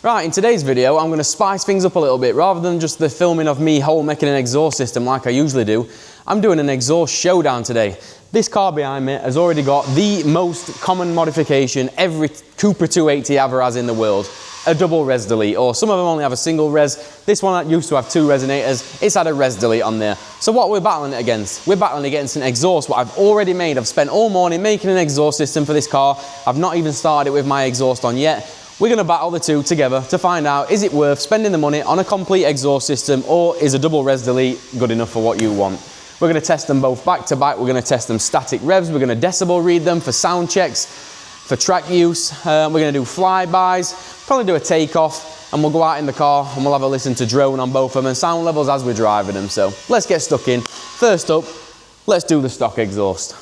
Right, in today's video, I'm going to spice things up a little bit. Rather than just the filming of me whole making an exhaust system like I usually do, I'm doing an exhaust showdown today. This car behind me has already got the most common modification every Cupra 280 ever has in the world. A double res delete, or some of them only have a single res. This one used to have 2 resonators, it's had a res delete on there. So what we're battling it against? We're battling against an exhaust, what I've already made. I've spent all morning making an exhaust system for this car. I've not even started it with my exhaust on yet. We're going to battle the two together to find out, is it worth spending the money on a complete exhaust system, or is a double res delete good enough for what you want? We're going to test them both back to back. We're going to test them static revs. We're going to decibel read them for sound checks, for track use. We're going to do flybys, probably do a takeoff, and we'll go out in the car and we'll have a listen to drone on both of them and sound levels as we're driving them. So let's get stuck in. First up, let's do the stock exhaust.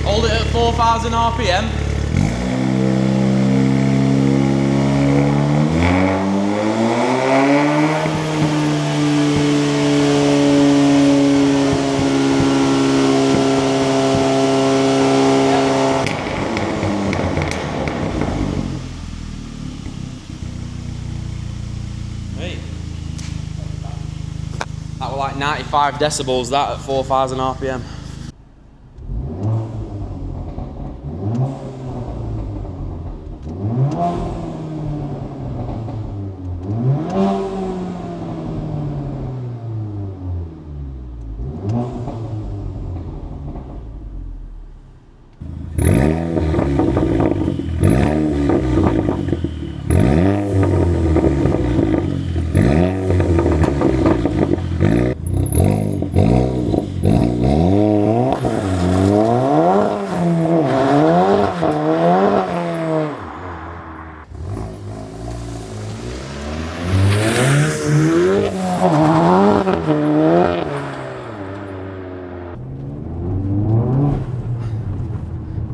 Hold it at 4,000 RPM. Hey. That was like 95 decibels, that at 4,000 RPM.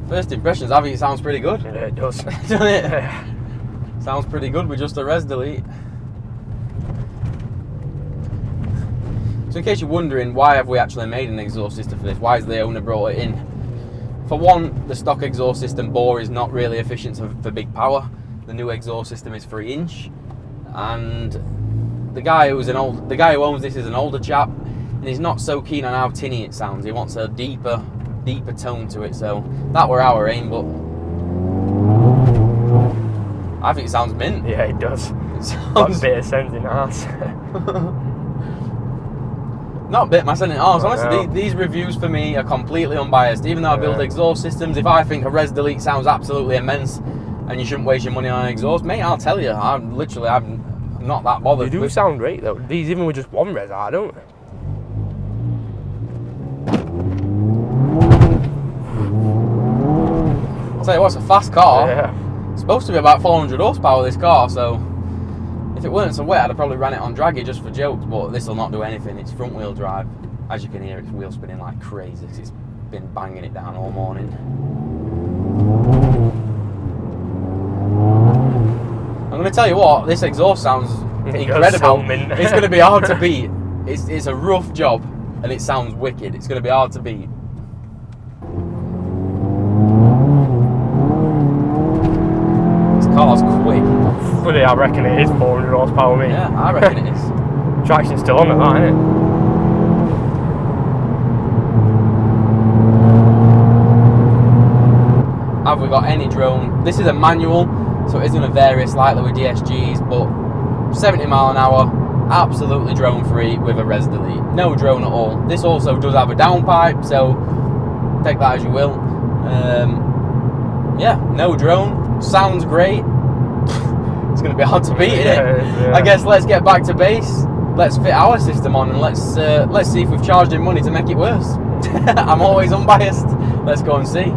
First impressions, I think it sounds pretty good. Yeah, it does. Doesn't it? Sounds pretty good with just a res delete. So in case you're wondering, why have we actually made an exhaust system for this? Why has the owner brought it in? For one, the stock exhaust system bore is not really efficient for big power. The new exhaust system is 3-inch, and the guy who owns this is an older chap, and he's not so keen on how tinny it sounds. He wants a deeper tone to it, so that were our aim, but I think it sounds mint. Yeah, it does. It sounds... a bit of sense in ours. Not a bit, my sense in ours. Honestly, these reviews for me are completely unbiased. Even though I build exhaust systems, if I think a res delete sounds absolutely immense and you shouldn't waste your money on an exhaust, mate, I'll tell you, I'm not that bothered. They do sound great though. These, even with just one res, I don't. I'll tell you what, it's a fast car. Yeah. It's supposed to be about 400 horsepower, this car, so if it weren't so wet, I'd have probably ran it on draggy just for jokes, but this will not do anything. It's front wheel drive. As you can hear, it's wheel spinning like crazy because it's been banging it down all morning. I'm going to tell you what, this exhaust sounds incredible. It's going to be hard to beat. It's a rough job and it sounds wicked. It's going to be hard to beat. Car's quick. Fully, I reckon it is 400 horsepower, mate. Yeah, I reckon it is. Traction's still on at that, isn't it? Have we got any drone? This is a manual, so it's going to vary slightly with DSGs, but 70 mile an hour, absolutely drone free with a res delete. No drone at all. This also does have a downpipe, so take that as you will. Yeah, no drone. Sounds great. It's going to be hard to beat, isn't it? Yeah. I guess let's get back to base. Let's fit our system on and let's see if we've charged him money to make it worse. I'm always unbiased. Let's go and see.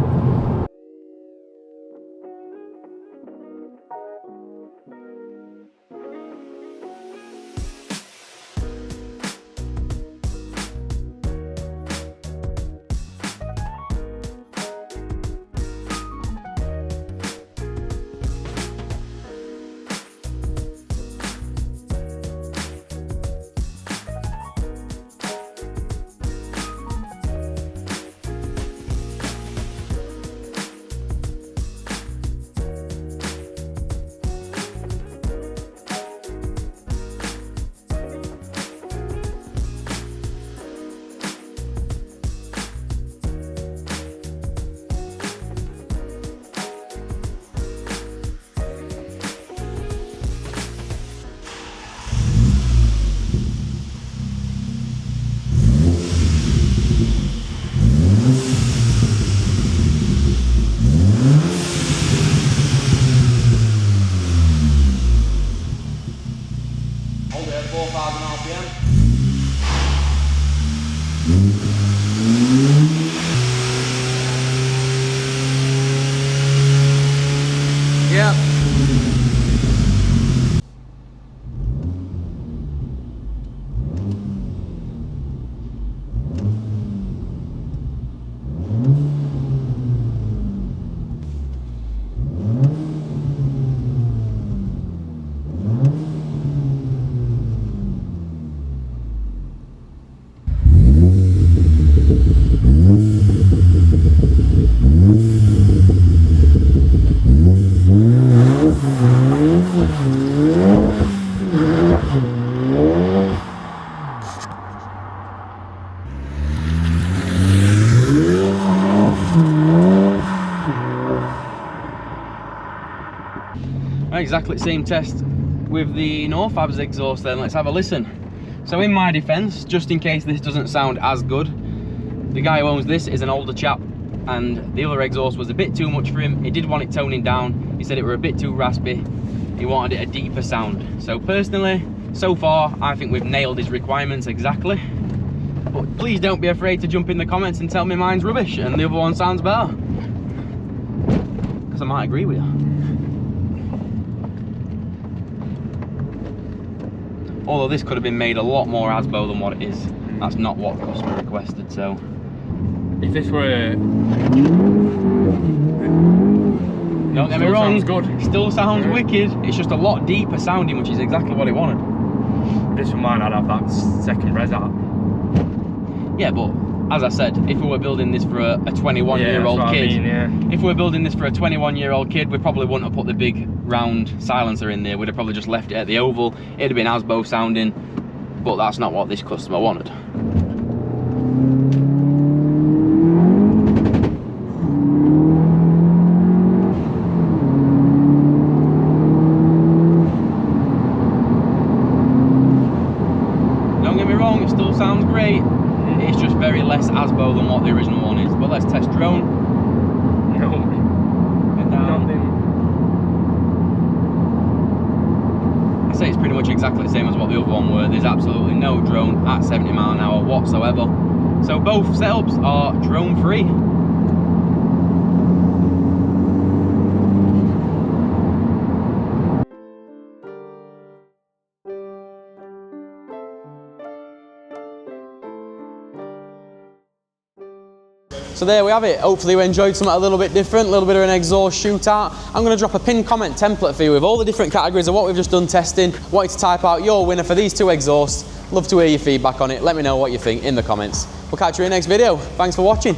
Yeah. Exactly the same test with the Nawfabz exhaust then. Let's have a listen. So in my defense, just in case this doesn't sound as good, the guy who owns this is an older chap and the other exhaust was a bit too much for him. He did want it toning down. He said it were a bit too raspy. He wanted it a deeper sound. So personally, so far, I think we've nailed his requirements exactly. But please don't be afraid to jump in the comments and tell me mine's rubbish and the other one sounds better. Because I might agree with you. Although this could have been made a lot more ASBO than what it is. That's not what the customer requested, so. If this were... Don't get me wrong, sounds good. Still sounds wicked. It's just a lot deeper sounding, which is exactly what he wanted. This one mine, I'd have that second res out. Yeah, but as I said, if we were building this for a 21-year-old kid, if we were building this for a 21-year-old kid, we probably wouldn't have put the big round silencer in there. We'd have probably just left it at the oval. It'd have been ASBO sounding, but that's not what this customer wanted. Don't get me wrong, it still sounds great. It's just very less ASBO than what the original one is. But let's test drone. No. Get down. I say it's pretty much exactly the same as what the other one were. There's absolutely no drone at 70 mph whatsoever. So both setups are drone free. So there we have it. Hopefully you enjoyed something a little bit different, a little bit of an exhaust shootout. I'm going to drop a pinned comment template for you with all the different categories of what we've just done testing. Want you to type out your winner for these two exhausts. Love to hear your feedback on it. Let me know what you think in the comments. We'll catch you in the next video. Thanks for watching.